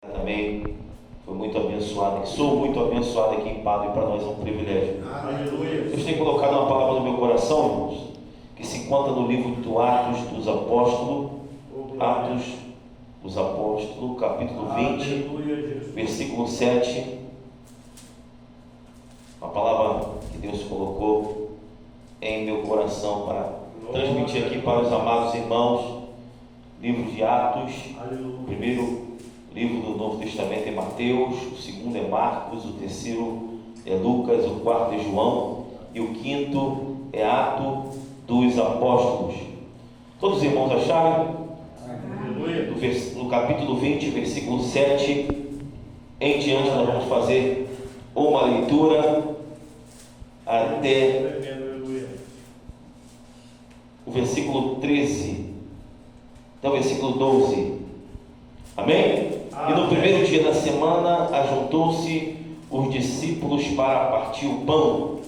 Também foi muito abençoado, sou muito abençoado aqui em Padre, e para nós é um privilégio. Aleluia. Deus tem colocado uma palavra no meu coração, irmãos, que se encontra no livro do Atos dos Apóstolos, capítulo 20, versículo 7. Uma palavra que Deus colocou em meu coração para transmitir aqui para os amados irmãos. Livro de Atos, o primeiro livro do Novo Testamento é Mateus, o segundo é Marcos, o terceiro é Lucas, o quarto é João e o quinto é Atos dos Apóstolos. Todos os irmãos acharam? No capítulo 20, versículo 7 em diante, nós vamos fazer uma leitura até o versículo 13, até o versículo 12. Amém? E no primeiro dia da semana ajuntou-se os discípulos para partir o pão,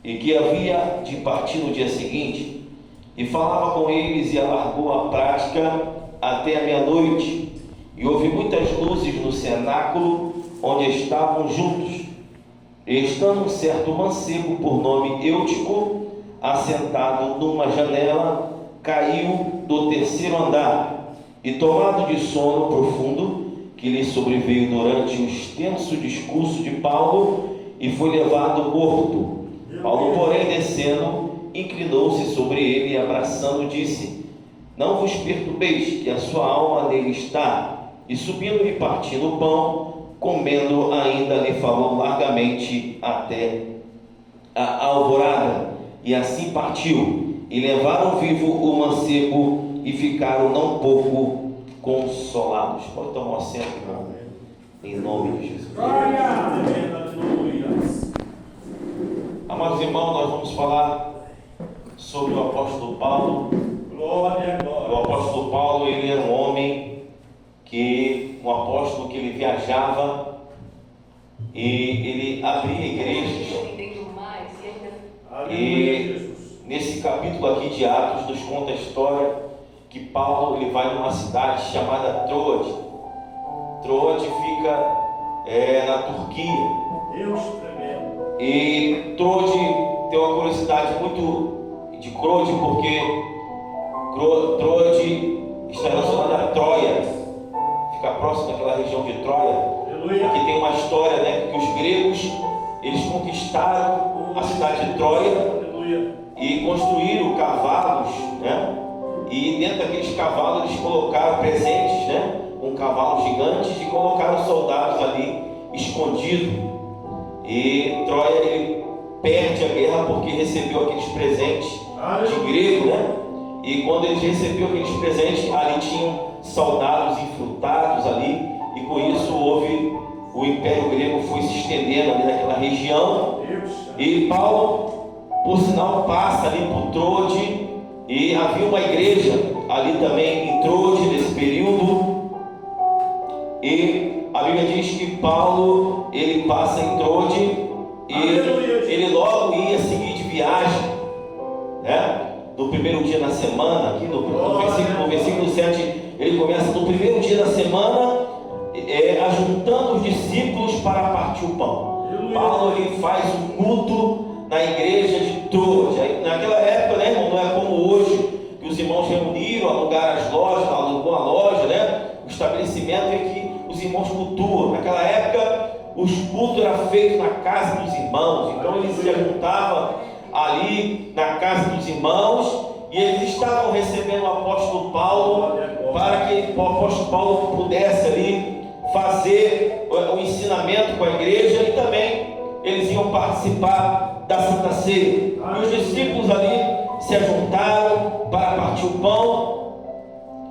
e que havia de partir no dia seguinte, e falava com eles e alargou a prática até a meia-noite, e houve muitas luzes no cenáculo onde estavam juntos. E estando um certo mancebo por nome Eutico, assentado numa janela, caiu do terceiro andar, e tomado de sono profundo, que lhe sobreveio durante o extenso discurso de Paulo, e foi levado morto. Paulo, porém, descendo, inclinou-se sobre ele e abraçando, disse: não vos perturbeis, que a sua alma nele está. E subindo e partindo o pão, comendo ainda, lhe falou largamente até a alvorada. E assim partiu, e levaram vivo o mancebo, e ficaram não pouco consolados. Pode tomar um assento, irmão, em nome de Jesus. Amados irmãos, nós vamos falar sobre o apóstolo Paulo. O apóstolo Paulo, ele era um homem um apóstolo que ele viajava e ele abria igrejas. E nesse capítulo aqui de Atos nos conta a história que Paulo ele vai numa cidade chamada Troade. Troade fica na Turquia. E Troade tem uma curiosidade muito de Troade, porque Troade está relacionada a Troia, fica próximo daquela região de Troia. Aqui tem uma história, né, que os gregos eles conquistaram a cidade de Troia e construíram cavalos, né? E dentro daqueles cavalos eles colocaram presentes, né? Um cavalo gigante, e colocaram soldados ali escondidos. E Troia ele perde a guerra porque recebeu aqueles presentes de grego, né? E quando eles receberam aqueles presentes, ali tinham soldados infiltrados ali, e com isso o Império Grego foi se estendendo ali naquela região. E Paulo, por sinal, passa ali por Troade, e havia uma igreja ali também em Troade nesse período. E a Bíblia diz que Paulo ele passa em Troade e ele logo ia seguir de viagem, né? No primeiro dia da semana, aqui no versículo 7, ele começa no primeiro dia da semana, ajuntando os discípulos para partir o pão. Paulo ele faz um culto na igreja de Troade. Naquela época, né, irmão, não é como hoje, que os irmãos reuniram, alugaram as lojas, alugou a loja, né? O estabelecimento é que os irmãos cultuam. Naquela época, os cultos eram feitos na casa dos irmãos. Então eles se juntavam ali na casa dos irmãos, e eles estavam recebendo o apóstolo Paulo, para que o apóstolo Paulo pudesse ali fazer o ensinamento com a igreja, e também eles iam participar da Santa Ceia. E os discípulos ali se ajuntaram para partir o pão,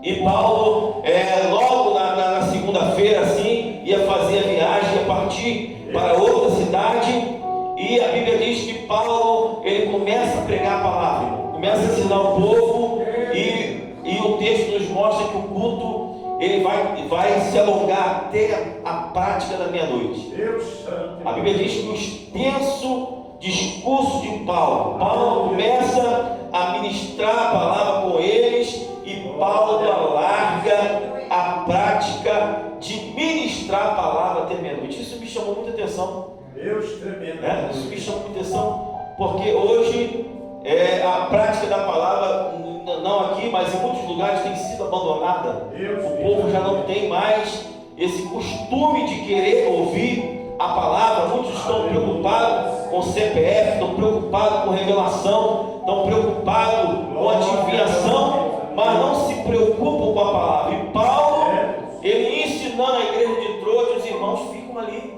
e Paulo logo na segunda-feira assim ia fazer a viagem, ia partir para outra cidade. E a Bíblia diz que Paulo ele começa a pregar a palavra, começa a ensinar o povo, e o texto nos mostra que o culto ele vai se alongar até a prática da meia-noite. A Bíblia diz que o extenso discurso de Paulo começa a ministrar a palavra com eles, e Paulo alarga a prática de ministrar ministrar a palavra até meia-noite. Isso me chamou muita atenção. Deus tremendo. Isso me chamou muita atenção, porque hoje a prática da palavra, não aqui, mas em muitos lugares, tem sido abandonada. O povo já não tem mais esse costume de querer ouvir a palavra. Muitos estão preocupados com CPF, estão preocupados com revelação, estão preocupados com adivinhação, mas não se preocupam com a palavra. E Paulo, ele ensinando a igreja de Troade, os irmãos ficam ali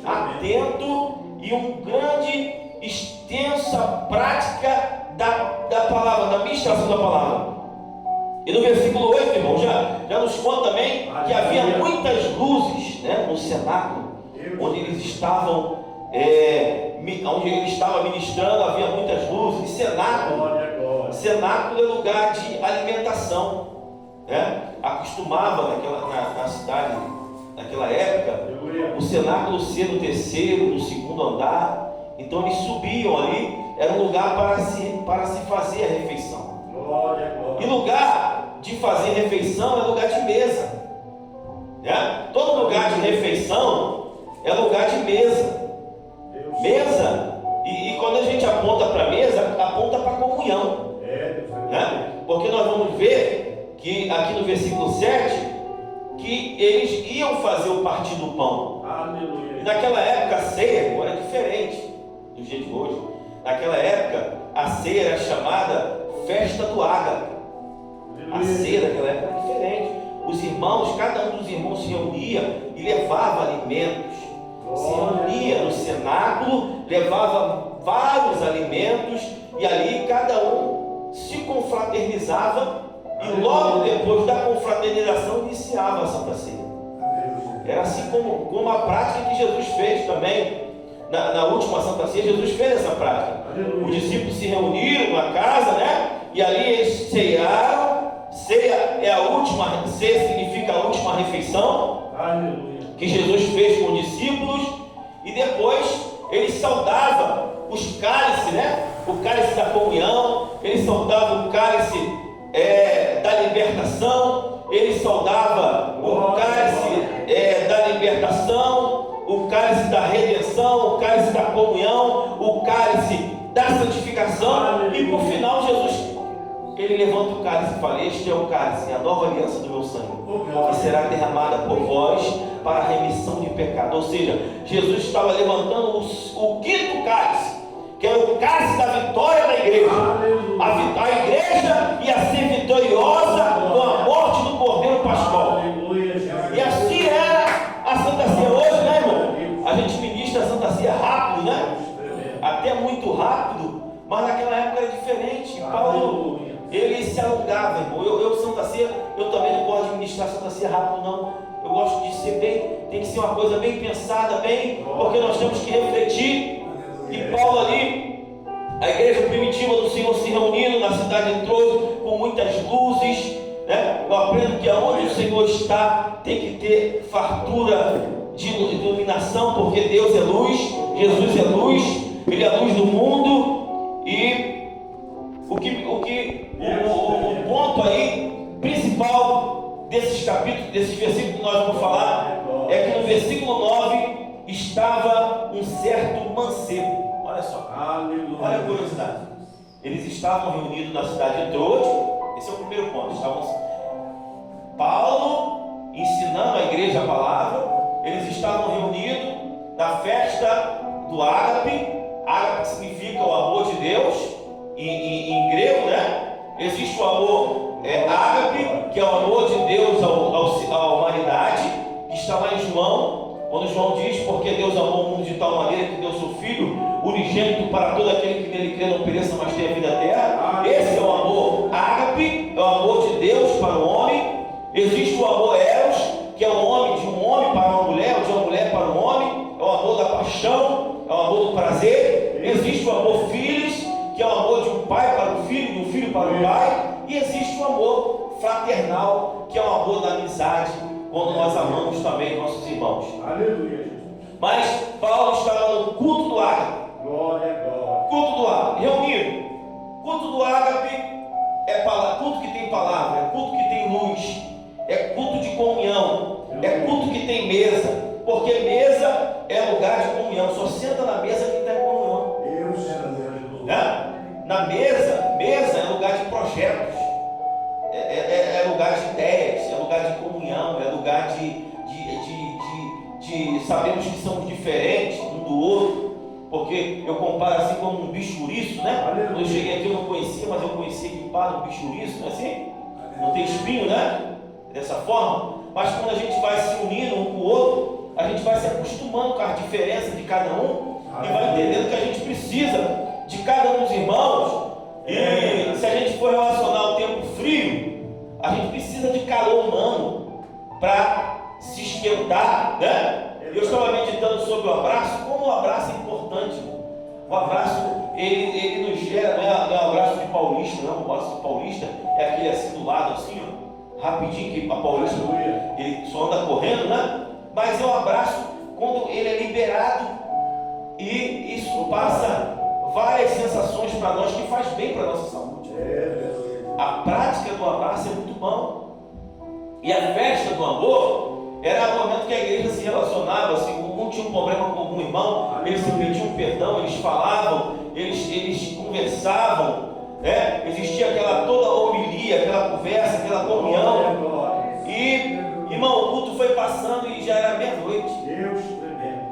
atento e grande, extensa prática da palavra, da ministração da palavra. E no versículo 8, irmão, já nos conta também que havia muitas luzes, né, no cenáculo, onde ele estava ministrando, havia muitas luzes. E cenáculo é lugar de alimentação, né? Acostumava na cidade, naquela época, o cenáculo ser no terceiro, no segundo andar. Então eles subiam ali, era um lugar para se fazer a refeição. E lugar de fazer refeição é lugar de mesa, né? Todo lugar de refeição é lugar de mesa. Mesa, e quando a gente aponta para a mesa, aponta para a comunhão, né? Porque nós vamos ver que aqui no versículo 7, que eles iam fazer o partir do pão. E naquela época a ceia agora é diferente do dia de hoje. Naquela época a ceia era chamada festa do ágape. A ceia daquela época era diferente. Os irmãos, cada um dos irmãos se reunia e levava alimentos. Se reunia no cenáculo, levava vários alimentos, e ali cada um se confraternizava, e logo depois da confraternização iniciava a Santa Ceia. Era assim como a prática que Jesus fez também. Na última Santa Ceia, Jesus fez essa prática. Os discípulos se reuniram na casa, né? E ali eles cearam. Ceia é a última, ceia significa a última refeição. Que Jesus fez com os discípulos. E depois ele saudava os cálices, né? O cálice da comunhão. Ele saudava o cálice da libertação. Ele saudava o cálice da libertação, o cálice da redenção, o cálice da comunhão, o cálice da santificação. E por final Jesus, ele levanta o cálice e fala: este é o cálice, a nova aliança do meu sangue, que será derramada por vós para a remissão de pecado. Ou seja, Jesus estava levantando o quinto cálice, que é o cálice da vitória da igreja. A igreja ia ser vitoriosa com a morte do Cordeiro Pascual. E assim era a Santa Ceia hoje, né, irmão? A gente ministra a Santa Ceia rápido, né? Até muito rápido, mas naquela época era diferente. Paulo, ele se alongava, irmão. Eu Santa Ceia, eu também não gosto de ministrar Santa Ceia rápido, não. Eu gosto de ser tem que ser uma coisa bem pensada, porque nós temos que refletir. E Paulo ali, a igreja primitiva do Senhor se reunindo na cidade de Troade, com muitas luzes, né? Eu aprendo que aonde o Senhor está, tem que ter fartura de iluminação, porque Deus é luz, Jesus é luz, Ele é a luz do mundo. E o ponto aí principal desses capítulos, desses versículos que nós vamos falar, é que no versículo 9 estava um certo mancebo. Olha só, olha a curiosidade. Eles estavam reunidos na cidade de Troade. Esse é o primeiro ponto. Paulo ensinando a igreja a palavra. Eles estavam reunidos na festa do ágape. Ágape significa o amor de Deus em grego, né? Existe o amor ágape, que é o amor de Deus à humanidade, que está lá em João, quando João diz: porque Deus amou o mundo de tal maneira que deu seu Filho unigênito para todo aquele que nele crê não pereça, mas tenha vida eterna. Esse é o amor ágape, é o amor de Deus para o homem. Existe o amor eros, que é o homem de um homem para uma mulher, ou de uma mulher para um homem, é o amor da paixão, é o amor do prazer. Existe o amor filhos, que é o amor de um pai para o filho, de um filho para o pai. E existe o amor fraternal, que é o amor da amizade, quando nós amamos também nossos irmãos. Aleluia, Jesus. Mas Paulo estava no culto do ágape. Glória a Deus. Culto do ágape, reunido. Culto do ágape é culto que tem palavra, é culto que tem luz, é culto de comunhão. É culto que tem mesa, porque mesa é lugar de comunhão. Só senta na mesa quem está em comunhão. Né? Na mesa é lugar de projetos, é lugar de ideias, é lugar de comunhão, é lugar de sabemos que somos diferentes um do outro, porque eu comparo assim como um bichuriço, né? Quando eu cheguei aqui eu não conhecia, mas eu conhecia que para um bichuriço, não é assim? Não tem espinho, né? Dessa forma. Mas quando a gente vai se unindo um com o outro, a gente vai se acostumando com a diferença de cada um e vai entendendo que a gente precisa de cada um dos irmãos. E se a gente for relacionar o tempo frio, a gente precisa de calor humano para se esquentar, né? Eu estava meditando sobre o abraço, como o abraço é importante. O abraço, ele nos gera, não é um abraço de paulista, não. O abraço de paulista é aquele assim do lado, assim, ó, rapidinho, que a paulista ele só anda correndo, né? Mas é um abraço quando ele é liberado e isso passa várias sensações para nós que faz bem para a nossa saúde. A prática do abraço é muito bom. E a festa do amor era o momento que a igreja se relacionava, se algum tinha um problema com algum irmão, eles se pediam perdão, eles falavam, eles conversavam, né? Existia aquela toda homilia, aquela conversa, aquela comunhão. E, irmão, o culto foi passando e já era meia-noite.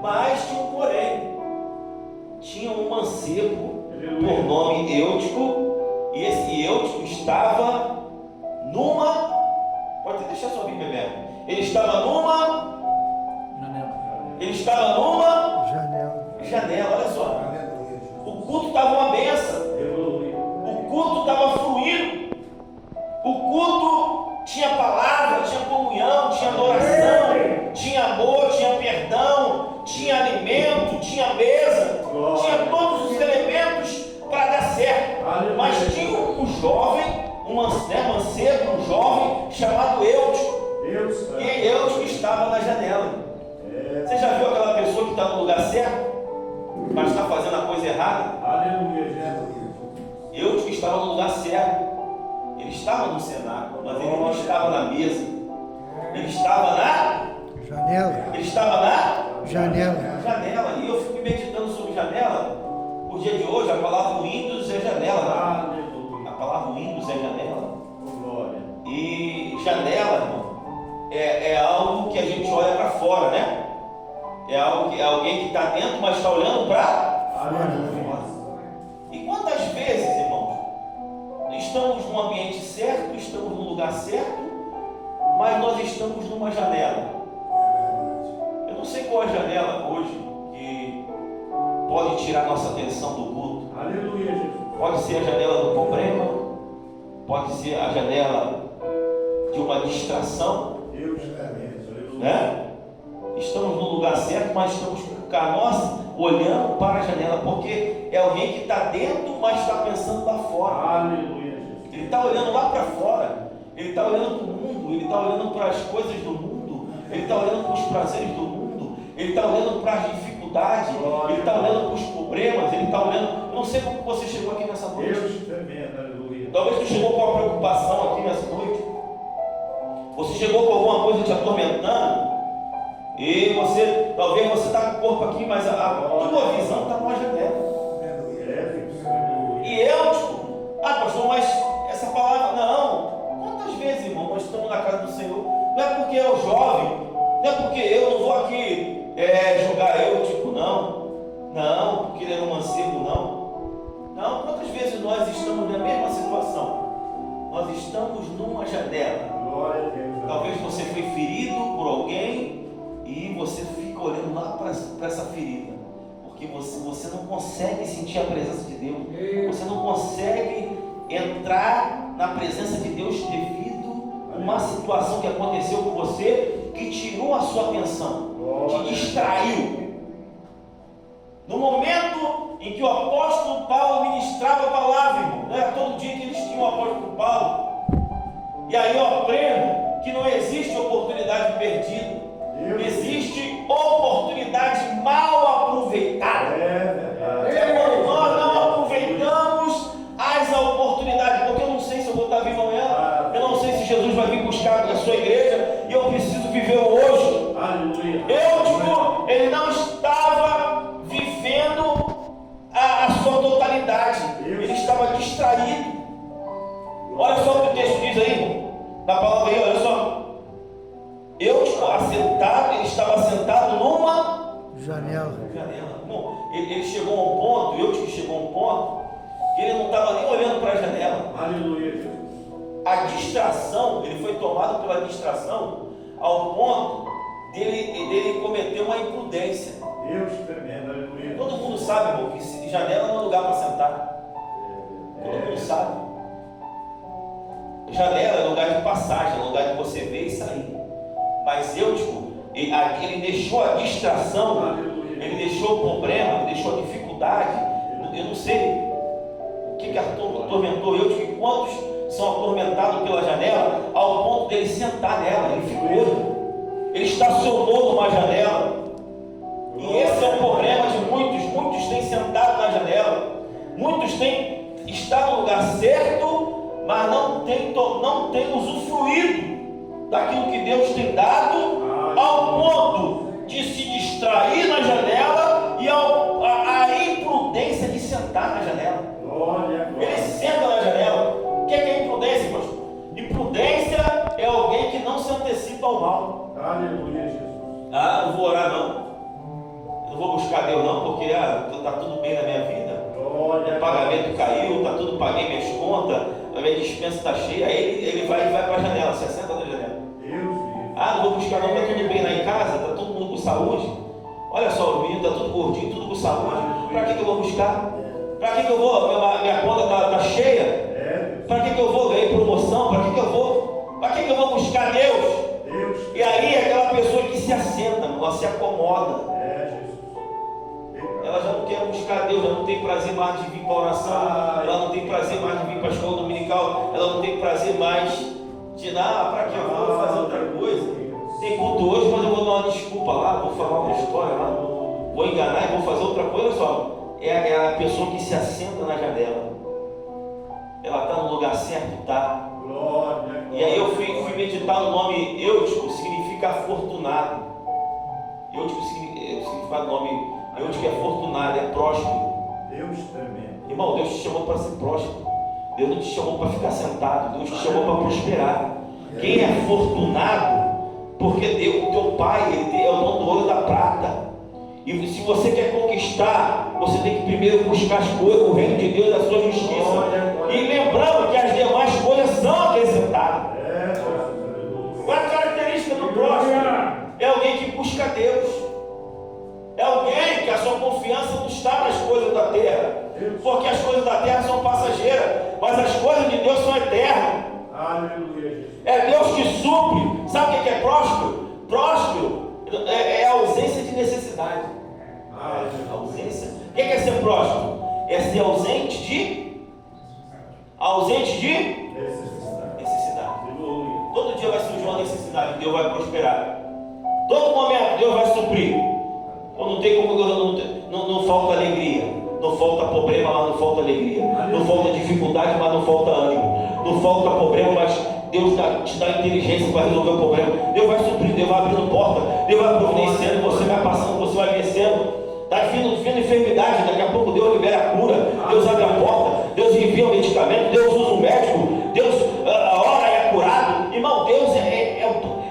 Mas tinha um porém. Tinha um mancebo por nome Eutico, e esse Eutico estava numa... Pode deixar sua Bíblia aberta. Ele estava numa janela, olha só. O culto estava uma benção. O culto estava fluindo. O culto tinha palavra, tinha comunhão, tinha adoração, tinha amor, tinha perdão, tinha alimento, tinha mesa, tinha todos os elementos para dar certo. Mas tinha um jovem, mancebo, um jovem chamado Eutico. E Eutico estava na janela. Você já viu aquela pessoa que está no lugar certo, mas está fazendo a coisa errada? Eutico estava no lugar certo. Ele estava no cenáculo, mas ele não estava na mesa. Ele estava na janela. Ele estava na janela. E eu fico meditando sobre janela. O dia de hoje, a palavra Windows é janela. Né? A palavra Windows é janela. E janela, irmão, é algo que a gente olha para fora, né? É algo que é alguém que está dentro, mas está olhando para fora. E quantas vezes, irmãos, estamos no ambiente certo, estamos no lugar certo, mas nós estamos numa janela. Eu não sei qual é a janela hoje que pode tirar nossa atenção do culto. Aleluia, Jesus. Pode ser a janela do problema, pode ser a janela de uma distração, né? Estamos no lugar certo, mas estamos com a nossa olhando para a janela, porque é alguém que está dentro, mas está pensando lá fora. Aleluia, Jesus. Ele está olhando lá para fora, ele está olhando para o mundo, ele está olhando para as coisas do mundo, ele está olhando para os prazeres do mundo, ele está olhando para as dificuldades, ele está olhando para os problemas, ele está olhando. Eu não sei como você chegou aqui nessa noite. Deus tremendo, aleluia. Talvez você chegou com uma preocupação aqui nessa noite. Você chegou com alguma coisa te atormentando. E talvez você está com o corpo aqui, mas a tua visão está numa janela. E eu, pastor, mas essa palavra, não. Quantas vezes, irmão, nós estamos na casa do Senhor? Não é porque eu jovem, não é porque eu não vou aqui jogar não, porque ele era um mancebo, não. Quantas vezes nós estamos na mesma situação? Nós estamos numa janela. Glória a Deus. Talvez você foi ferido por alguém e você fica olhando lá para essa ferida, porque você não consegue sentir a presença de Deus, você não consegue entrar na presença de Deus devido a uma situação que aconteceu com você, que tirou a sua atenção, te distraiu. No momento em que o apóstolo Paulo ministrava a palavra, irmão, não era todo dia que eles tinham o apóstolo Paulo. E aí eu aprendo que não existe oportunidade perdida. Existe oportunidade mal aproveitada. Quando nós não aproveitamos as oportunidades, porque eu não sei se eu vou estar vivo amanhã, eu não sei se Jesus vai vir buscar a sua igreja, e eu preciso viver hoje ele não estava vivendo a sua totalidade, ele estava distraído. Olha só o que o texto diz aí, irmão, na palavra aí, olha só. Ele estava sentado numa janela. Bom, ele chegou a um ponto, chegou a um ponto, que ele não estava nem olhando para a janela. Aleluia, Jesus. A distração, ele foi tomado pela distração ao ponto dele cometer uma imprudência. Deus tremendo, aleluia. Todo mundo sabe, irmão, que janela não é lugar para sentar. Todo mundo sabe. Janela é lugar de passagem, é lugar de você ver e sair. Mas ele deixou a distração, ele deixou o problema, ele deixou a dificuldade. Eu não sei o que atormentou que quantos são atormentados pela janela ao ponto dele sentar nela. Ele ficou, ele estacionou numa janela. E esse é o problema de muitos. Muitos têm sentado na janela, muitos têm estado no lugar certo, mas não têm usufruído daquilo que Deus tem dado, ao ponto de se distrair na janela e a imprudência de sentar na janela. Ele senta na janela. O que é imprudência, pastor? Imprudência é alguém que não se antecipa ao mal. Aleluia, Jesus. Não vou orar não. Eu não vou buscar Deus não, porque está tudo bem na minha vida. O pagamento caiu, paguei minhas contas, a minha dispensa está cheia. Aí ele vai para a janela, se assenta na janela. Não vou buscar não, está tudo bem lá em casa, está todo mundo com saúde. Olha só, o menino está tudo gordinho, tudo com saúde. Para que eu vou buscar? Para que eu vou? Minha conta está cheia. Para que eu vou? Ganhei promoção. Para que eu vou? Para que eu vou buscar Deus? E aí aquela pessoa que se assenta, ela se acomoda. Ela já não quer buscar Deus, ela não tem prazer mais de vir para a oração, ela não tem prazer mais de vir para a escola dominical, ela não tem prazer mais de para que eu vou fazer outra coisa. Tem culto hoje, mas eu vou dar uma desculpa lá, vou falar uma história lá, vou enganar e vou fazer outra coisa. Olha só, é a pessoa que se assenta na janela. Ela está no lugar certo, está. E aí eu fui meditar no nome Eutico, significa afortunado. Eutico significa o nome Eutico é afortunado, é próspero. Deus tremendo. Irmão, Deus te chamou para ser próspero. Deus não te chamou para ficar sentado, Deus te chamou para prosperar. Quem é afortunado, porque Deus, o teu pai, ele é o dono do ouro e da prata. E se você quer conquistar, você tem que primeiro buscar as coisas, o reino de Deus e a sua justiça. E lembrando que as demais coisas são acrescentadas. Qual é a característica do próspero? É alguém que busca Deus. É alguém que a sua confiança não está nas coisas da terra. Porque as coisas da terra são passageiras, mas as coisas de Deus são eternas. Aleluia. É Deus que supre. Sabe o que é próspero? Próspero é a ausência de necessidade. Ausência. O que é ser próspero? É ser ausente de necessidade. Todo dia vai surgir uma necessidade, Deus vai prosperar. Todo momento Deus vai suprir. Não tem como, não falta alegria, não falta problema, mas não falta alegria, não falta dificuldade, mas não falta ânimo, não falta problema, mas Deus te dá inteligência para resolver o problema. Deus vai suprir, Deus vai abrindo porta, Deus vai providenciando, você vai passando, você vai vencendo. Está vindo enfermidade, daqui a pouco Deus libera a cura, Deus abre a porta, Deus envia o medicamento, Deus usa o médico, Deus ora e é curado. Irmão, Deus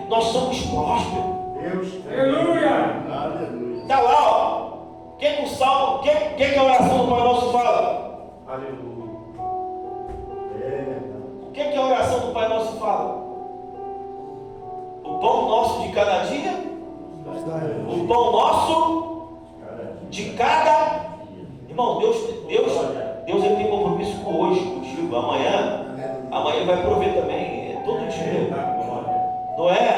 nós somos prósperos. Aleluia. Está lá, ó. O que o salmo, o que a oração do Pai Nosso fala? Aleluia. O que a oração do Pai Nosso fala? O pão nosso de cada dia, o pão nosso de cada. Irmão, Deus ele tem compromisso com hoje, contigo. Amanhã ele vai prover também, é todo dia. Não é?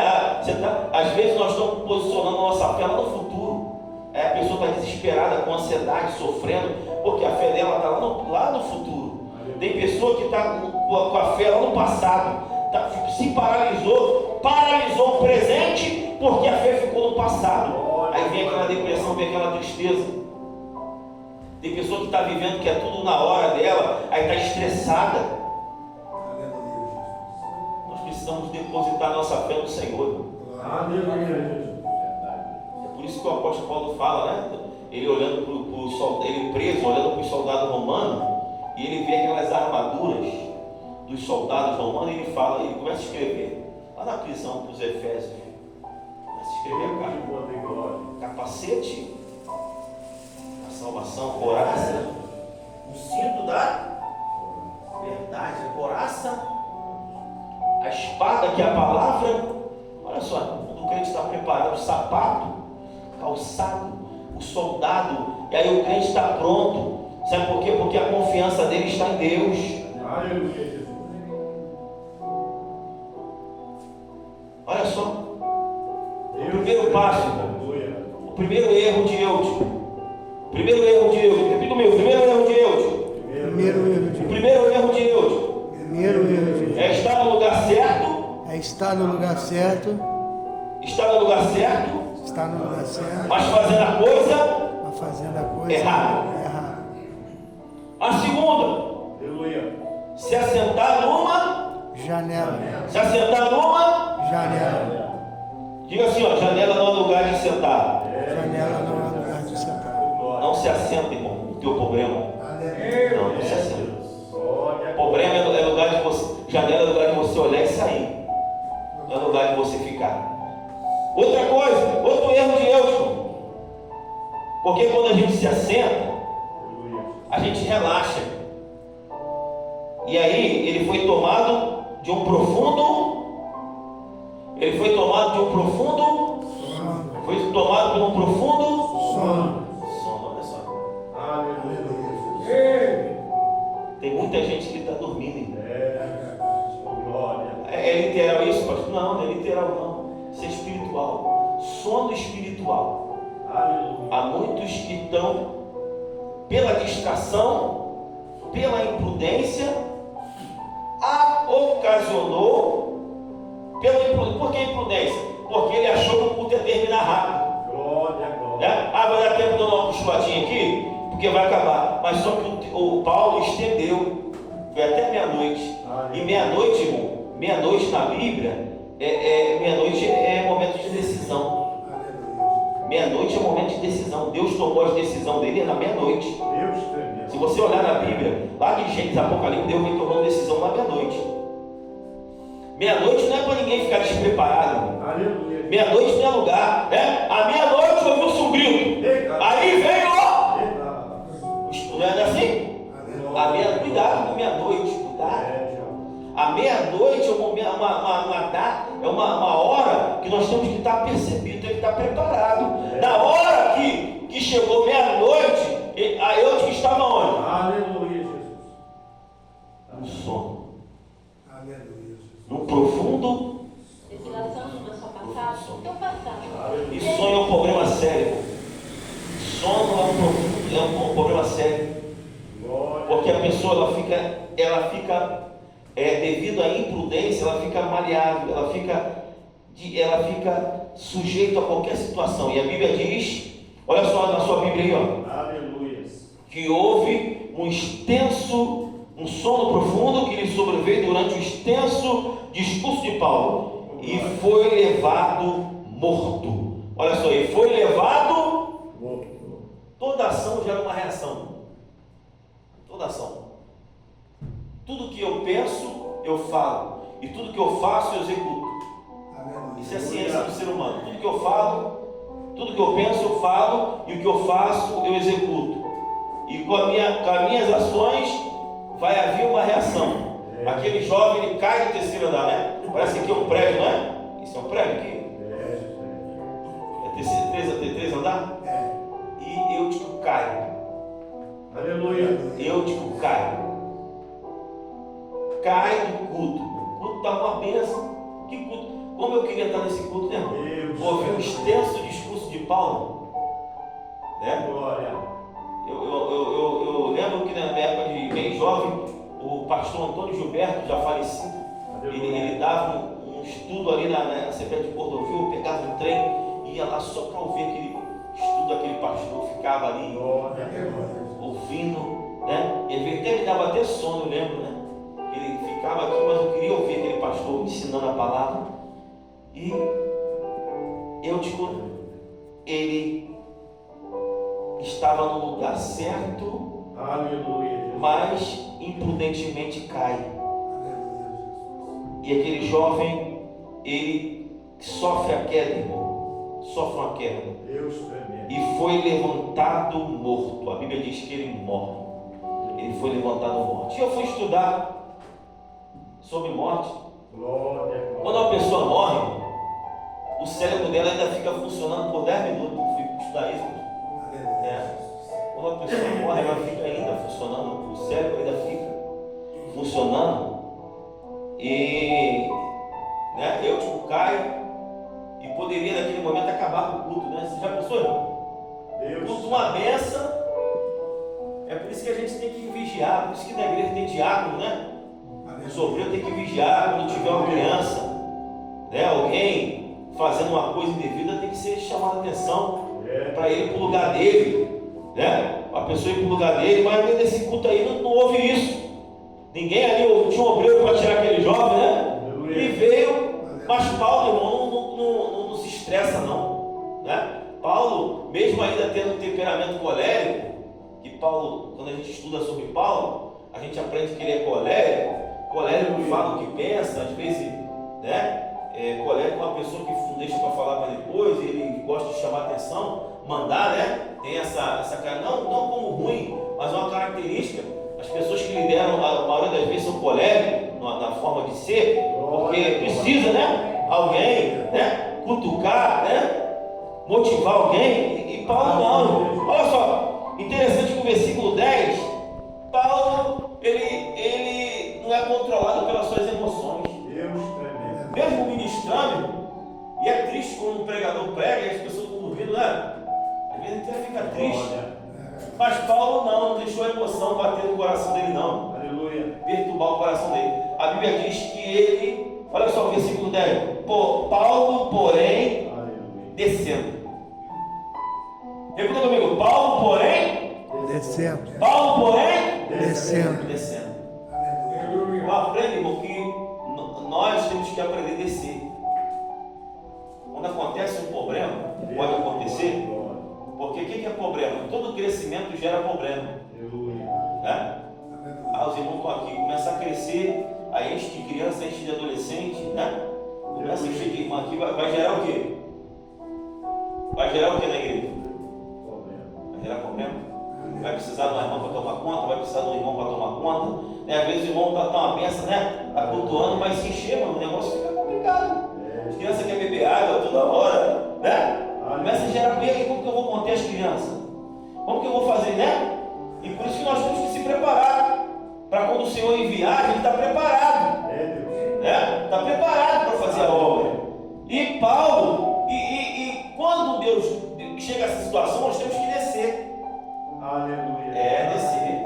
Às vezes nós estamos posicionando a nossa fé lá no futuro. A pessoa está desesperada, com ansiedade, sofrendo, porque a fé dela está lá no futuro. Tem pessoa que está com a fé lá no passado, se paralisou o presente, porque a fé ficou no passado. Aí vem aquela depressão, vem aquela tristeza. Tem pessoa que está vivendo que é tudo na hora dela, aí está estressada. Nós precisamos depositar nossa fé no Senhor. Aleluia. É por isso que o apóstolo Paulo fala, né? Ele olhando para o soldado, ele preso, olhando para o soldado romano, e ele vê aquelas armaduras dos soldados romanos, e ele fala, ele começa a escrever lá na prisão para os Efésios. Começa a escrever a capacete, a salvação, coraça, o cinto da verdade, a coraça, a espada que é a palavra. Olha só, quando o crente está preparado, o sapato, calçado, o soldado, e aí o crente está pronto. Sabe por quê? Porque a confiança dele está em Deus. Aleluia, Jesus. Olha só, o primeiro passo, o primeiro erro de Eutico. Primeiro erro de Eutico. Repita comigo, primeiro erro de Eutico. Primeiro erro de Eutico. É estar no lugar certo. Está no lugar certo. Mas fazendo a coisa errada. A segunda, se assentar numa janela. Diga assim, ó, janela não é lugar de sentar. Janela não é lugar de sentar. Não se assenta, irmão, no teu problema. Não se assenta. O problema é lugar de você. Janela é lugar de você olhar e sair. Não é lugar de você ficar. Outra coisa, outro erro de Eutico. Porque quando a gente se assenta, a gente relaxa. E aí ele foi tomado de um profundo. Sono. Olha só. Tem muita gente que está dormindo, irmão. É literal isso, pastor? Não, não é literal não. Isso é espiritual. Sono espiritual. Há muitos que estão pela distração, pela imprudência, ocasionou pela imprudência. Por que imprudência? Porque ele achou que o culto ia terminar rápido. Vai dar tempo de eu dar uma cochiladinha aqui, porque vai acabar. Mas só que o Paulo estendeu, foi até meia-noite. E meia-noite, irmão, meia-noite na Bíblia, meia-noite é momento de decisão. Meia-noite é momento de decisão. Deus tomou a decisão dele na meia-noite. Se você olhar na Bíblia, lá de Gênesis, Apocalipse, Deus vem tomando decisão na meia-noite. Meia-noite não é para ninguém ficar despreparado. Meia-noite não é lugar. À meia-noite ouviu-se um grito. Aí veio não é assim? Cuidado com meia-noite. Cuidado. A meia-noite é uma hora que nós temos que estar percebido, temos que estar preparado. Na hora que chegou meia-noite, a Eutico estava onde? Aleluia, Jesus. No sono. Aleluia, Jesus. No profundo. E sono é um problema sério. Sono é um problema sério. Porque a pessoa ela fica devido à imprudência, ela fica maleável, ela fica sujeita a qualquer situação. E a Bíblia diz, olha só na sua Bíblia aí, ó, aleluia, que houve um sono profundo que lhe sobreveio durante o extenso discurso de Paulo, e foi levado morto. Olha só, ele foi levado morto. Toda ação gera uma reação. Toda ação. Tudo que eu penso, eu falo. E tudo que eu faço, eu executo. Isso é a ciência do ser humano. Tudo que eu falo, tudo que eu penso, eu falo. E o que eu faço, eu executo. E com as minhas ações, vai haver uma reação. Aquele jovem, ele cai do terceiro andar, né? Parece que é um prédio, não é? Isso é um prédio aqui? Tem três andar? E Eutico cai. Aleluia. Eutico cai. Cai do culto. O culto está uma bênção. Que culto? Como eu queria estar nesse culto, né, irmão? Ouvi um extenso discurso de Paulo. Né? Glória. Eu lembro que na minha época de bem jovem, o pastor Antônio Gilberto, já falecido, ele dava um estudo ali na CPE de Cordovil. Eu pegava um trem, ia lá só para ouvir aquele estudo daquele pastor, ficava ali ouvindo, né? E às vezes até me dava até sono, eu lembro, né? Ele ficava aqui, mas eu queria ouvir aquele pastor. pastor, ensinando a palavra, e eu, tipo, cai. Cai do culto. O culto está uma bênção. Que culto? Como eu queria estar nesse culto, né, irmão? Ouvi um extenso discurso de Paulo. Né? ele estava no lugar certo, Aleluia. mas imprudentemente cai. E aquele jovem, ele sofre a queda, irmão. Sofre uma queda. Deus tremendo. E foi levantado morto. A Bíblia diz que ele morre. Ele foi levantado morto. E eu fui estudar sobre morte. Glória. Quando uma pessoa morre, o cérebro dela ainda fica funcionando por 10 minutos. Eu fui estudar isso. Quando a pessoa morre, ela fica ainda funcionando. O cérebro ainda fica funcionando. E eu caio. E poderia naquele momento acabar com o culto, né? Você já pensou, irmão? Deus. Culto uma benção. É por isso que a gente tem que vigiar. Por isso que na igreja tem diácono, né? Os obreiros têm que vigiar quando tiver uma criança, né? Alguém fazendo uma coisa indevida, tem que ser chamado a atenção para ele ir para o lugar dele, né? A pessoa ir para o lugar dele, mas nesse culto aí não houve isso. Ninguém ali tinha um obreiro para tirar aquele jovem, né? E veio, mas Paulo, irmão, não se estressa não, né? Paulo, mesmo ainda tendo um temperamento colérico, que Paulo, quando a gente estuda sobre Paulo, a gente aprende que ele é colérico. Colérico fala o que pensa, às vezes, né? Colérico é uma pessoa que não deixa para falar para depois, ele gosta de chamar atenção, mandar, né? Tem essa cara, não como ruim, mas uma característica. As pessoas que lideram, a maioria das vezes, são coléricos na forma de ser, porque precisa, né? Alguém, né? Cutucar, né? Motivar alguém. E Paulo não. Olha só, interessante que o versículo 10, Paulo, ele não é controlado pelas suas emoções. Deus tremendo. Mesmo ministrando, e é triste quando um pregador prega e as pessoas estão ouvindo, né? Às vezes a gente fica triste. Mas Paulo não deixou a emoção bater no coração dele, não. Aleluia. Perturbar o coração dele. A Bíblia diz que ele, olha só o versículo 10. Paulo, porém, descendo. Repita comigo. Paulo, porém, Descendo. Paulo, porém, Descendo. descendo. Eu aprendo, irmão, que nós temos que aprender a descer. Quando acontece um problema, pode acontecer, porque o que é problema? Todo crescimento gera problema. Né? Os irmãos estão aqui, começa a crescer, aí enche de criança, enche de adolescente, né? Começa a encher de irmã aqui, vai gerar o quê? Vai gerar o quê na igreja? Vai gerar problema. Vai precisar de uma irmã para tomar conta, vai precisar de um irmão para tomar conta. Né? Às vezes o irmão está uma benção, né? Está cultuando, mas se encher, mano, o negócio fica complicado. As crianças querem beber água toda hora, né? Começa a gerar medo. Como que eu vou conter as crianças? Como que eu vou fazer, né? E por isso que nós temos que se preparar. Para quando o Senhor enviar, a gente está preparado. Né? Está preparado para fazer a obra. E Paulo, e quando Deus chega a essa situação, nós temos que descer. Aleluia. Descer.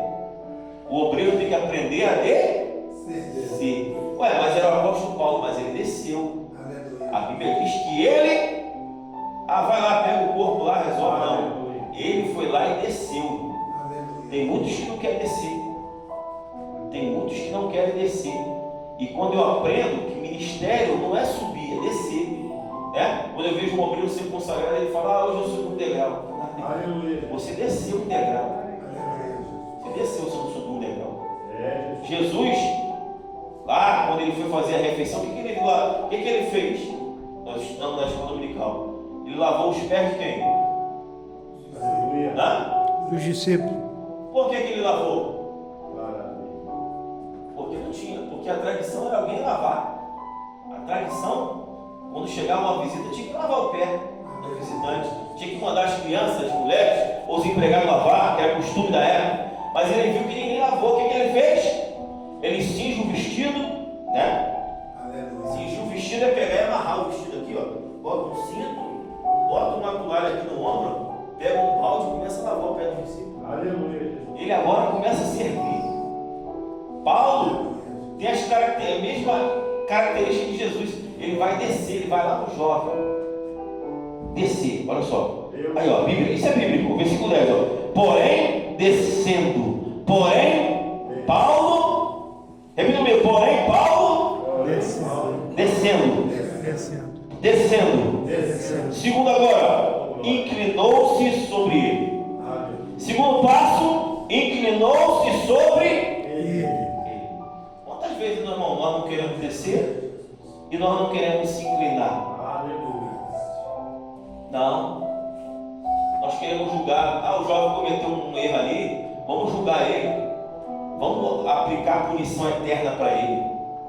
O obreiro tem que aprender a descer. Ué, mas era o apóstolo Paulo, mas ele desceu. A Bíblia diz que ele vai lá, pega o corpo lá, resolve. Não. Ele foi lá e desceu. Tem muitos que não querem descer. Tem muitos que não querem descer. E quando eu aprendo que ministério não é subir, é descer. Né? Quando eu vejo um obreiro ser consagrado, ele fala, hoje eu subo um degrau. Você desceu um degrau. Você desceu, você não subiu um degrau. Jesus, lá quando ele foi fazer a refeição, o que ele fez? Nós estudamos na escola dominical. Ele lavou os pés de quem? Os discípulos. Por que ele lavou? Porque não tinha, porque a tradição era alguém lavar. A tradição, quando chegava uma visita, tinha que lavar o pé do visitante, tinha que mandar as crianças, as mulheres, ou os empregados lavar, que era costume da época. Mas ele viu que ninguém lavou. O que ele fez? Ele cinge o vestido, né? Cingir o vestido é pegar e amarrar o vestido aqui, ó. Bota um cinto, bota uma toalha aqui no ombro, pega um balde e começa a lavar o pé do discípulo. Ele agora começa a servir. Paulo tem a mesma característica de Jesus. Ele vai descer, ele vai lá no jovem. Descer, olha só. Aí, ó, Bíblia, isso é bíblico, versículo 10, ó. Porém, descendo. Porém, Paulo. Repita comigo, porém, Paulo. Descendo. Descendo. Segundo agora. inclinou-se sobre ele. Aleluia. Segundo passo, inclinou-se sobre Ele. ele. Quantas vezes, meu irmão, nós não queremos descer e nós não queremos se inclinar? Aleluia. Não. Nós queremos julgar. O jovem cometeu um erro ali, vamos julgar ele. Vamos aplicar punição eterna para ele.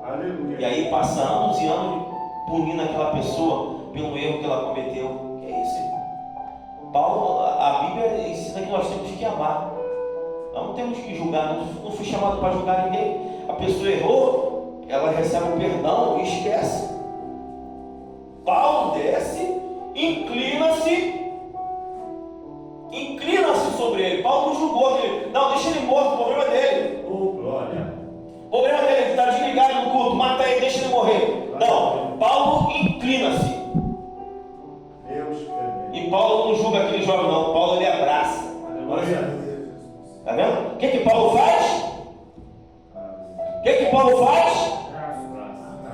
Aleluia. E aí passa anos e anos punindo aquela pessoa pelo erro que ela cometeu. Que é isso, irmão? Paulo, a Bíblia ensina que nós temos que amar. Nós não temos que julgar. Não fui chamado para julgar ninguém. A pessoa errou, ela recebe o perdão e esquece. Paulo desce, inclina-se sobre ele. Paulo não julgou ele. Não, deixa ele morto, o problema é dele. Oh, glória. O problema dele, ele está desligado no culto, mata ele, deixa ele morrer. Não, Paulo inclina-se. Deus quer. E Paulo não julga aquele jovem, não. Paulo ele abraça. Aleluia. Está vendo? O que Paulo faz? O que Paulo faz?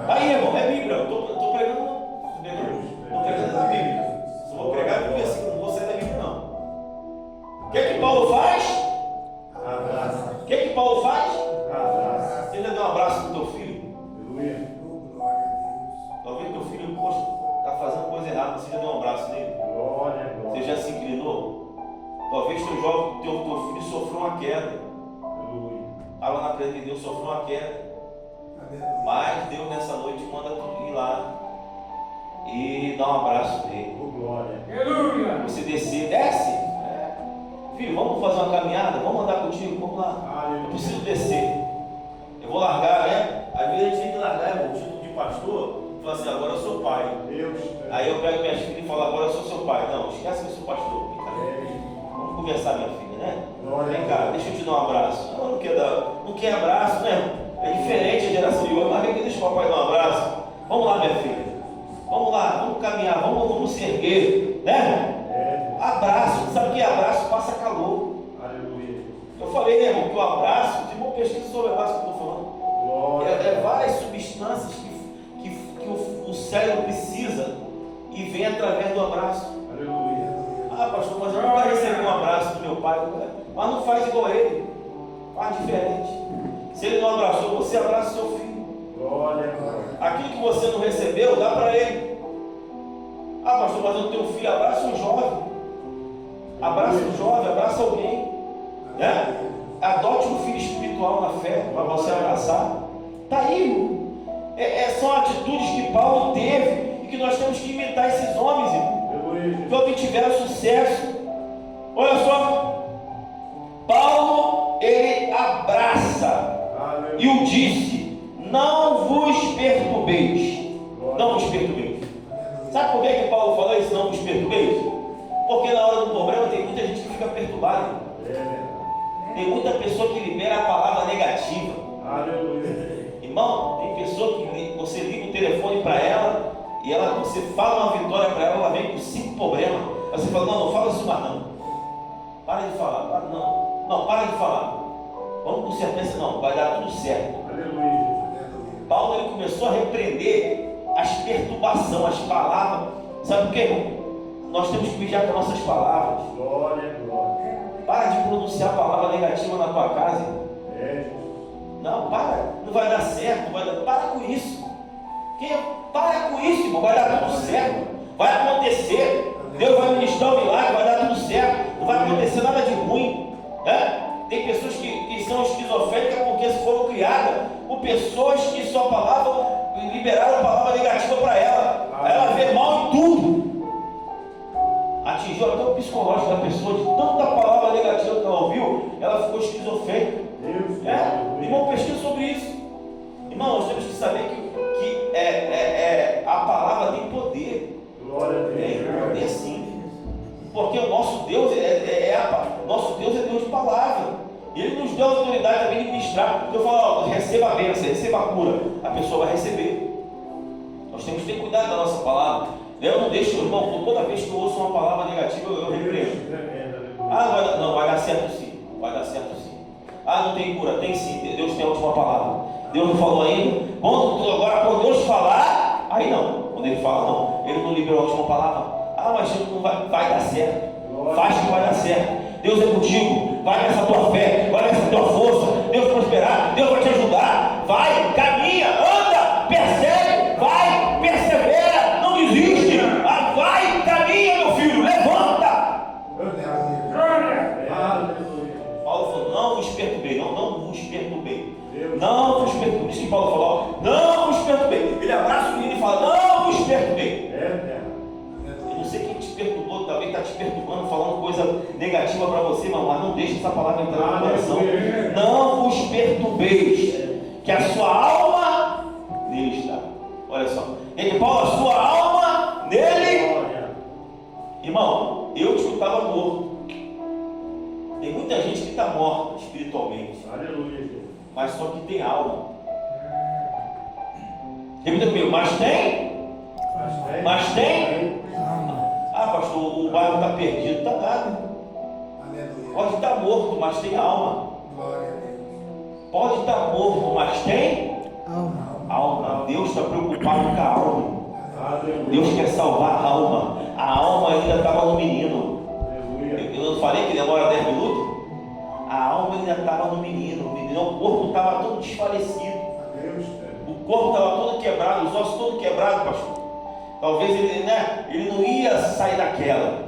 Aí, irmão, é Bíblia. Eu estou pregando. Estou pregando na Bíblia. Se vou pregar no versículo, não vou sair da Bíblia, não. O que Paulo faz? Abraça. O que Paulo faz? Abraça. Você já deu um abraço pro teu filho? Aleluia. Talvez teu filho, poxa, está fazendo coisa errada, você já deu um abraço nele? Glória, Você glória. já se inclinou? Talvez teu jovem, teu filho sofreu uma queda. Aleluia. Estava na presença de Deus, sofreu uma queda. Mas Deus nessa noite manda tu ir lá e dar um abraço nele. Oh, glória. Você desce. Filho, vamos fazer uma caminhada? Vamos andar contigo? Vamos lá. Eu Aleluia. preciso descer. Eu vou largar, né? Às vezes a gente tem que largar, irmão, o título de pastor. Fala assim, agora eu sou pai. Deus quer. Aí eu pego minhas filhas e falo, agora eu sou seu pai. Não, esquece que eu sou pastor. Vem cá. Vamos conversar, minha filha, né? Vem cá, deixa eu te dar um abraço. Não quer abraço, né? É diferente a geração de hoje, mas vem aqui, deixa o papai dar um abraço. Vamos lá, minha filha. Vamos lá, vamos caminhar, vamos se erguer, né? Abraço, sabe que abraço passa calor. Aleluia. Eu falei, né, irmão, que o abraço, os irmãos pesquisam sobre o abraço que eu estou falando. Glória. É várias substâncias que o cérebro precisa e vem através do abraço. Aleluia. Ah, pastor, mas eu não vai receber um abraço do meu pai. Mas não faz igual a ele. Faz diferente. Se ele não abraçou você, abraça o seu filho. Glória, glória. Aquilo que você não recebeu, dá para ele. Ah, pastor, mas eu não tenho filho. Abraça um jovem. Abraça um jovem, abraça alguém. Né? Adote um filho espiritual na fé para você abraçar. Está aí, irmão. São atitudes que Paulo teve e que nós temos que imitar esses homens, irmão, Aleluia. que obtiveram sucesso. Olha só, Paulo ele abraça Aleluia. e o disse: não vos perturbeis. Não vos perturbeis. Sabe por que Paulo falou isso? Não vos perturbeis? Porque na hora do problema tem muita gente que fica perturbada. Tem muita pessoa que libera a palavra negativa. Aleluia. Irmão, tem pessoa que você liga o telefone para ela e você fala uma vitória para ela vem com 5 problemas. Aí você fala, não fala isso mais não. Para de falar, para de falar. Vamos consertar isso não, vai dar tudo certo. Aleluia. Paulo ele começou a repreender as perturbações, as palavras. Sabe por quê, irmão? Nós temos que vigiar com nossas palavras. Glória, glória. Para de pronunciar palavra negativa na tua casa, irmão. Não, para, não vai dar certo, para com isso. Para com isso, irmão, vai dar tudo certo. Vai acontecer. Deus vai ministrar o milagre, vai dar tudo certo. Não vai acontecer nada de ruim. Né? Tem pessoas que são esquizofrênicas porque foram criadas por pessoas que só falavam, liberaram a palavra negativa para ela. Ela vê mal em tudo. Atingiu até o psicológico da pessoa, de tanta palavra negativa que ela ouviu, ela ficou esquizofrênica. Irmão, pesquisa sobre isso. Irmão, nós temos que saber que a palavra tem poder. Glória a Deus. Tem poder sim. Porque o nosso Deus nosso Deus é Deus de palavra. Ele nos deu a autoridade também de ministrar. Porque eu falo, receba a bênção, receba a cura. A pessoa vai receber. Nós temos que ter cuidado da nossa palavra. Eu não deixo, irmão, toda vez que eu ouço uma palavra negativa, eu repreendo. Não, vai dar certo sim. Vai dar certo sim. Não tem cura, tem sim. Deus tem a última palavra. Deus não falou ainda. Quando Deus falar, aí não. Quando ele fala, não. Ele não liberou a última palavra. Ah, mas não vai dar certo. Faz que vai dar certo. Deus é contigo. Vai nessa tua fé, vai nessa tua força. Deus prosperar, Deus vai te ajudar. Vai, caminha, anda, persegue, vai, persevera, não desiste. Ah, vai, caminha, meu filho, levanta. Paulo falou: não vos perturbei, não vos perturbei. Não vos perturbei. Por isso que Paulo falou: não vos perturbei. Ele abraça o menino e fala: não vos perturbei. Eu não sei quem te perturbou, talvez está te perturbando, falando coisa negativa para você, mas não deixe essa palavra entrar no coração. Não vos perturbeis, que a sua alma nele está. Olha só, ele Paulo, a sua alma nele. Irmão, eu te estava morto. Tem muita gente que está morta espiritualmente. Aleluia. Mas só que tem alma. Repita comigo: mas tem? Mas tem? Ah, pastor, o bairro está perdido. Está nada. Pode estar morto, mas tem alma. Pode estar morto, mas tem alma. Deus está preocupado com a alma. Deus quer salvar a alma. A alma ainda estava no menino. Eu não falei que demora 10 minutos? A alma ainda estava no menino. O corpo estava todo desfalecido. O corpo estava todo quebrado, os ossos todos quebrados, pastor. Talvez ele não ia sair daquela.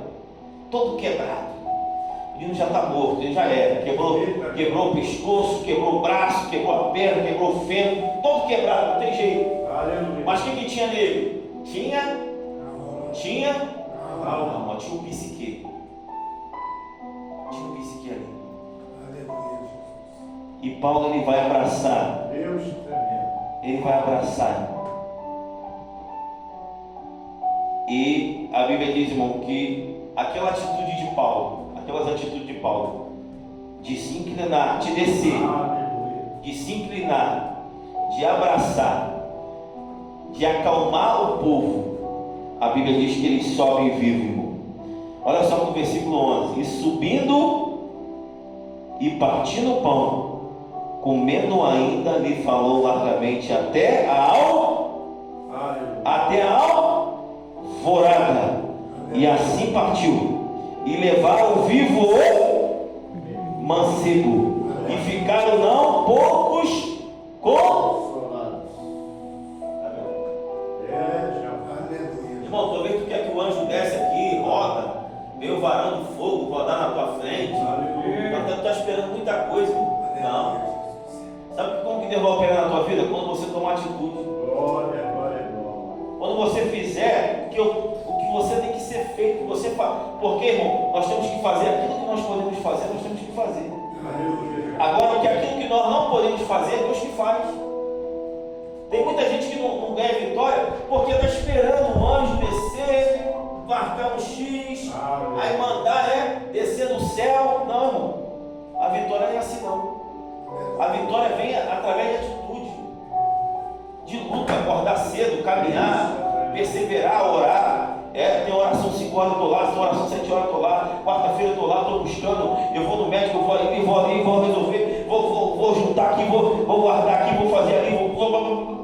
Todo quebrado. O menino já está morto, ele já era. Quebrou o pescoço, quebrou o braço, quebrou a perna, quebrou o fêmur. Todo quebrado, não tem jeito. Mas o que tinha nele? Tinha alma, tinha um psique. Tinha um psique ali. E Paulo, ele vai abraçar. Ele vai abraçar. E a Bíblia diz, irmão, que aquela atitude de Paulo, aquelas atitudes de Paulo, de se inclinar, de descer, de se inclinar, de abraçar, de acalmar o povo, a Bíblia diz que ele sobe vivo, irmão. Olha só no versículo 11: e subindo e partindo o pão, comendo ainda, lhe falou largamente até a alvorada, e assim partiu, e levaram vivo o mancebo, e ficaram não poucos consolados. Irmão, talvez tu quer que o anjo desce aqui, roda, vem o varão do fogo rodar na tua frente. Tu está esperando muita coisa. Não. Sabe como que Deus vai operar na tua vida? Quando você tomar atitude. Quando você fizer o que você tem que ser feito, você faz. Porque, irmão, nós temos que fazer aquilo que nós podemos fazer, nós temos que fazer. Agora, que aquilo que nós não podemos fazer, é Deus que faz. Tem muita gente que não ganha vitória porque está esperando o anjo descer, marcar um X, aí mandar descer do céu. Não, irmão. A vitória não é assim, não. A vitória vem através de atitude, de luta, acordar cedo, caminhar, perseverar, orar. Tem oração 5 horas, eu estou lá, tem oração 7 horas, eu estou lá, quarta-feira eu estou lá, estou buscando, eu vou no médico, eu vou ali, vou resolver, vou juntar aqui, vou guardar aqui, vou fazer ali, vou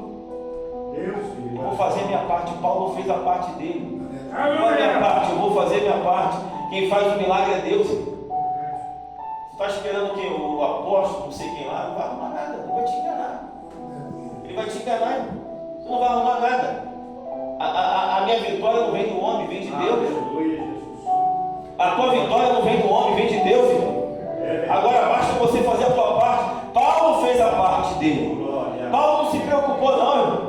fazer a minha parte. Paulo fez a parte dele. Qual é a minha parte? Eu vou fazer a minha parte. Quem faz o milagre é Deus. Você está esperando que o apóstolo, não sei quem lá, não vai arrumar nada, ele vai te enganar. Ele vai te enganar, irmão. Você não vai arrumar nada. A minha vitória não vem do homem, vem de Deus. A tua vitória não vem do homem, vem de Deus, irmão. Agora basta você fazer a tua parte. Paulo fez a parte dele. Paulo não se preocupou, não, irmão.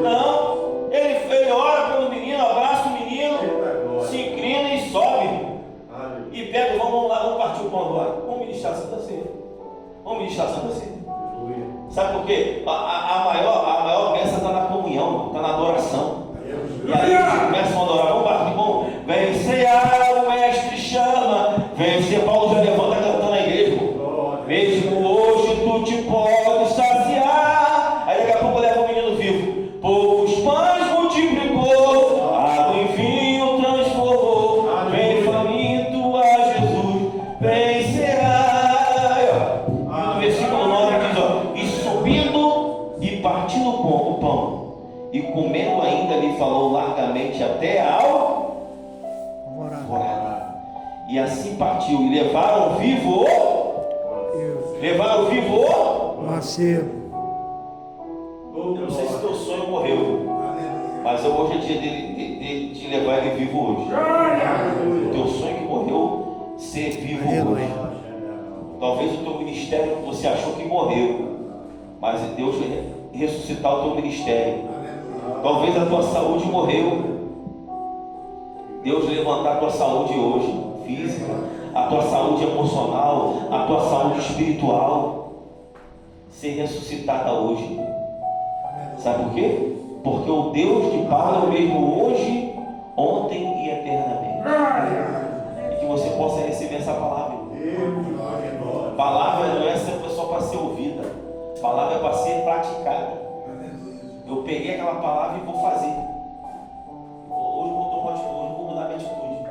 Não. Ele ora pelo menino, abraça o menino, se inclina e sobe. E pega, vamos lá, vamos partir o pão agora. Vamos ministrar a Santa Ceia. Vamos ministrar a Santa Ceia. Sabe por quê? A maior bênção está na comunhão, está na adoração. E aí eles começam a adorar. Vamos partir, bom. Vem cear, o mestre chama. Vem ser, Paulo já levanta cantando na igreja. Mesmo hoje tu te podes saciar. Aí daqui a pouco leva o menino vivo. Poucos pães multiplicou, água em vinho transformou. Vem faminto a Jesus, vencerá. No versículo 9 diz, e subindo e partindo o pão, e comendo ainda, E assim partiu. E levaram vivo Mancebo. Eu não sei se teu sonho morreu, mas hoje é dia de levar ele vivo hoje. O teu sonho que morreu, ser vivo hoje. Talvez o teu ministério que você achou que morreu, mas Deus ressuscitar o teu ministério. Talvez a tua saúde morreu, Deus levantar a tua saúde hoje, física, a tua saúde emocional, a tua saúde espiritual, ser ressuscitada hoje. Sabe por quê? Porque o Deus de Paulo é o mesmo hoje, ontem e eternamente. E que você possa receber essa palavra. Palavra não é só para ser ouvida, palavra é para ser praticada. Eu peguei aquela palavra e vou fazer. Hoje eu vou mudar minha atitude.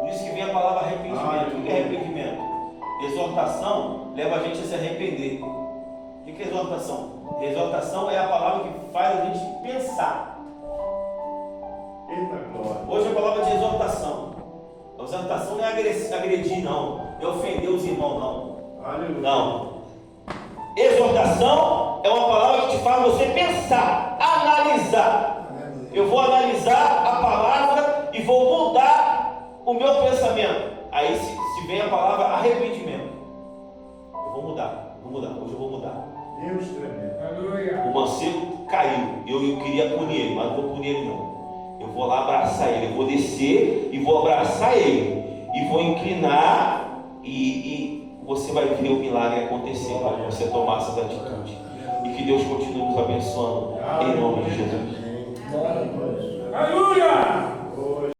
Por isso que vem a palavra arrependimento. O que é arrependimento? Exortação leva a gente a se arrepender. O que é exortação? Exortação é a palavra que faz a gente pensar. Hoje é a palavra de exortação. A exortação não é agredir, não. É ofender os irmãos, não. Não. Exortação é uma palavra que te faz você pensar, analisar. Eu vou analisar a palavra e vou mudar o meu pensamento. Aí se vem a palavra arrependimento, eu vou mudar, hoje eu vou mudar. Deus tremendo. O mancebo caiu, eu queria punir ele, mas não vou punir ele não. Eu vou lá abraçar ele, eu vou descer e vou abraçar ele, e vou inclinar, e você vai ver o milagre acontecer quando você tomar essa atitude. E que Deus continue nos abençoando, em nome de Jesus. Aleluia!